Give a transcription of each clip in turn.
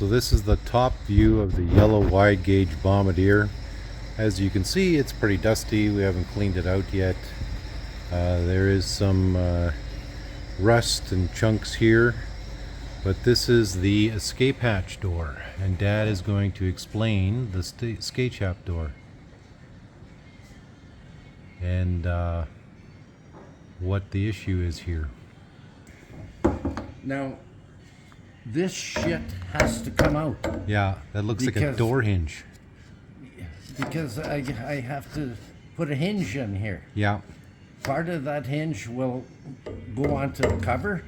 So this is the top view of the Yellow Wide Gauge Bombardier. As you can see, it's pretty dusty. We haven't cleaned it out yet. There is some rust and chunks here, but this is the escape hatch door, and Dad is going to explain the escape hatch door and what the issue is here. Now, this shit has to come out. Yeah, that looks like a door hinge. Because I have to put a hinge in here. Yeah. Part of that hinge will go onto the cover,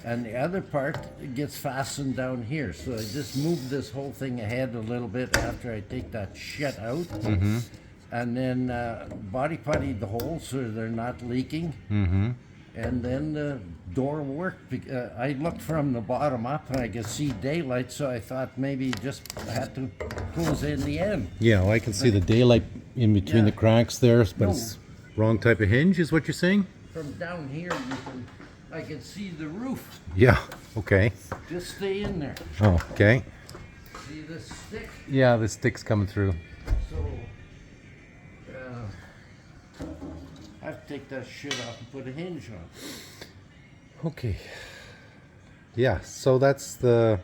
and the other part gets fastened down here. So I just move this whole thing ahead a little bit after I take that shit out. Mm-hmm. And then body putty the holes so they're not leaking. Mm-hmm. And then the door worked. I looked from the bottom up and I could see daylight, so I thought maybe just had to close in the end. Yeah, well, I can see the daylight in between the cracks there, but it's wrong type of hinge, is what you're saying? From down here, I can see the roof. Yeah, okay. Just stay in there. Oh, okay. See this stick? Yeah, the stick's coming through. So, I have to take that shit off and put a hinge on. Okay. Yeah, so that's the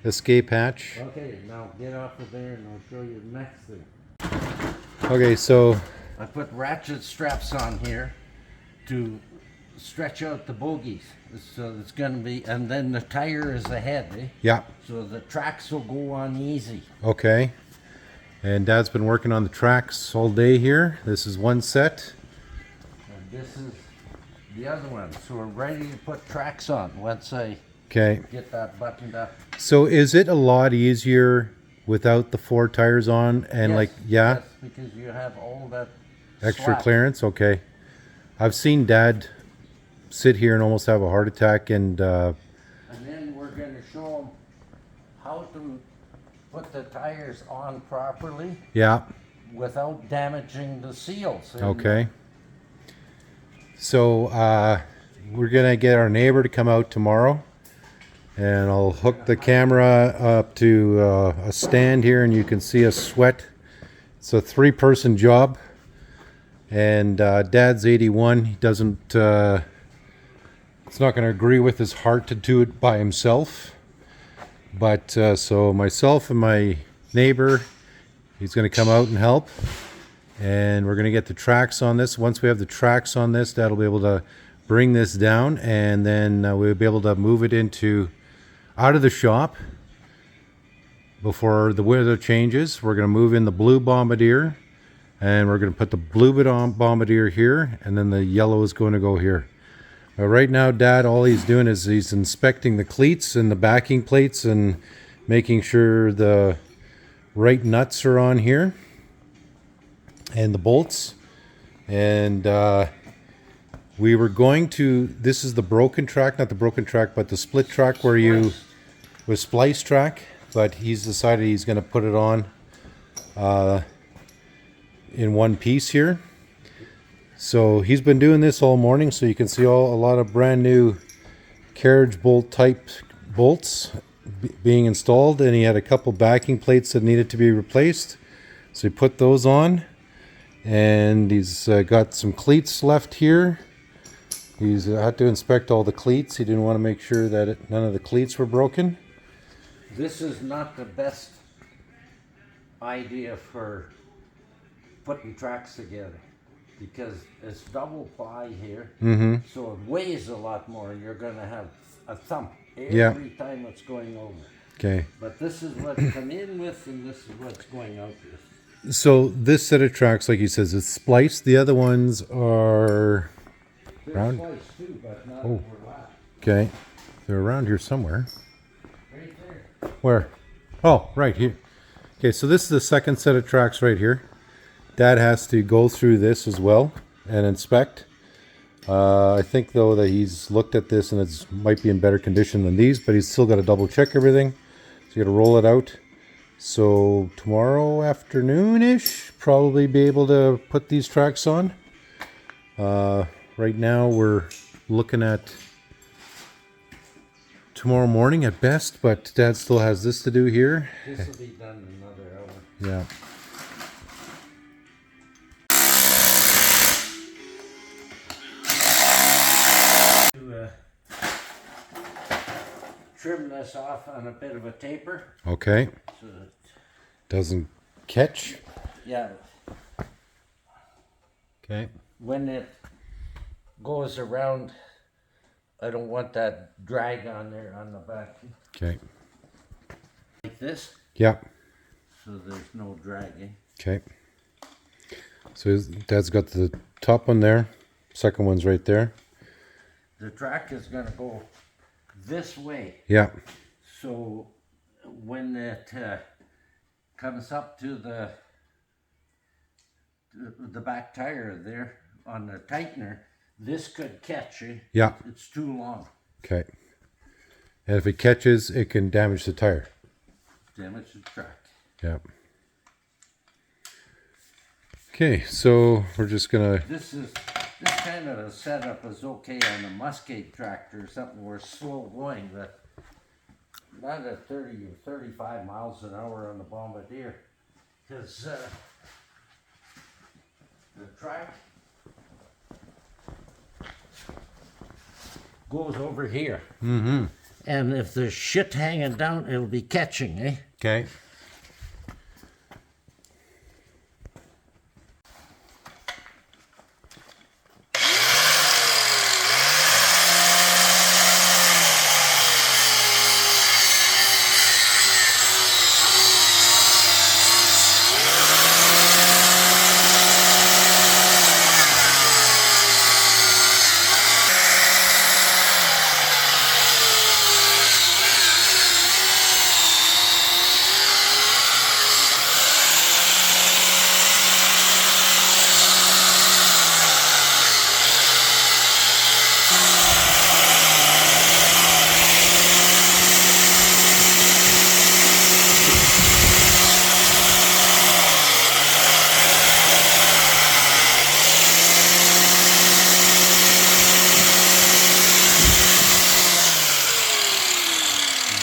escape hatch. Okay, now get off of there and I'll show you the next thing. Okay, so I put ratchet straps on here to stretch out the bogies. So it's going to be, and then the tire is ahead, eh? yeah, So the tracks will go on easy. okay. And Dad's been working on the tracks all day here. This is one set. And this is the other one. So we're ready to put tracks on once I Okay. get that buttoned up. So is it a lot easier without the 4 tires on and Yes, yeah, yes, because you have all that extra slack. clearance? Okay. I've seen Dad sit here and almost have a heart attack, and And then we're going to show them how to put the tires on properly yeah, without damaging the seals. And okay. So we're gonna get our neighbor to come out tomorrow, and I'll hook the camera up to a stand here, and you can see us sweat. It's a 3-person job, and Dad's 81. He doesn't. It's not going to agree with his heart to do it by himself. But so myself and my neighbor, he's going to come out and help, and we're going to get the tracks on this. Once we have the tracks on this, Dad will be able to bring this down, and then we'll be able to move it out of the shop before the weather changes. We're going to move in the blue Bombardier, and we're going to put the blue Bombardier here, and then the yellow is going to go here. Right now, Dad, all he's doing is he's inspecting the cleats and the backing plates and making sure the right nuts are on here and the bolts. And we were going to, this is the broken track, not the broken track, but the split track where you, with splice track, but he's decided he's going to put it on in one piece here. So he's been doing this all morning, so you can see a lot of brand new carriage bolt type bolts being installed, and he had a couple backing plates that needed to be replaced, so he put those on, and he's got some cleats left here. He's had to inspect all the cleats. He didn't want to make sure that none of the cleats were broken. This is not the best idea for putting tracks together, because it's double ply here, so it weighs a lot more, and you're going to have a thump every time it's going over. Okay. But this is what come in with, and this is what's going out with. So this set of tracks, like he says, is spliced. The other ones are round. They're spliced too, but not overlap. Okay. They're around here somewhere. Right there. Where? Oh, right here. Okay, so this is the second set of tracks right here. Dad has to go through this as well and inspect. I think though that he's looked at this and it might be in better condition than these, but he's still got to double check everything. So you got to roll it out. So tomorrow afternoon-ish, probably be able to put these tracks on. Right now we're looking at tomorrow morning at best, but Dad still has this to do here. This will be done in another hour. Yeah. To trim this off on a bit of a taper. Okay. So that, Doesn't catch. yeah, Okay. when it goes around, I don't want that drag on there on the back. Okay. Like this, Yeah. so there's no dragging. Okay. So Dad's got the top one there. Second one's right there. The track is going to go this way. Yeah. So when it comes up to the back tire there on the tightener, this could catch. Yeah. It's too long. Okay. And if it catches, it can damage the tire. Damage the track. Yeah. Okay, so we're just gonna. This kind of a setup is okay on a Muscat tractor, something we're slow going, but not at 30 or 35 miles an hour on the Bombardier, because the track goes over here. Mm-hmm. And if there's shit hanging down, it'll be catching, eh? Okay.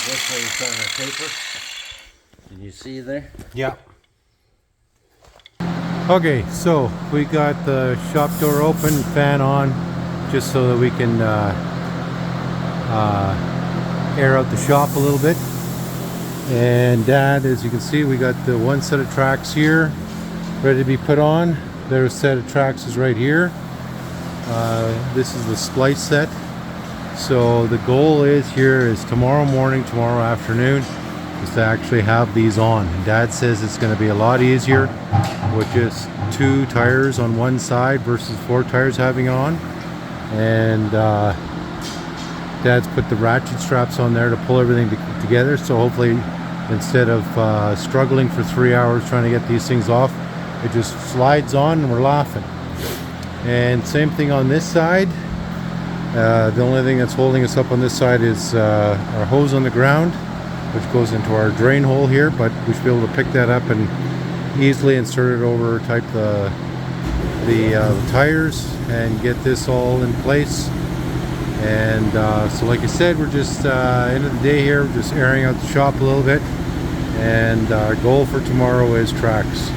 This way it's on the paper. Can you see there? Yeah. Okay, so we got the shop door open, fan on, just so that we can air out the shop a little bit. And Dad, as you can see, we got the one set of tracks here ready to be put on. Their set of tracks is right here. This is the splice set. So the goal is tomorrow morning, tomorrow afternoon, is to actually have these on. And Dad says it's going to be a lot easier with just 2 tires on one side versus 4 tires having on. And Dad's put the ratchet straps on there to pull everything together. So hopefully, instead of struggling for 3 hours trying to get these things off, it just slides on and we're laughing. And same thing on this side. The only thing that's holding us up on this side is our hose on the ground, which goes into our drain hole here, but we should be able to pick that up and easily insert it over, type the tires, and get this all in place. And so like I said, we're just end of the day here, we're just airing out the shop a little bit, and our goal for tomorrow is tracks.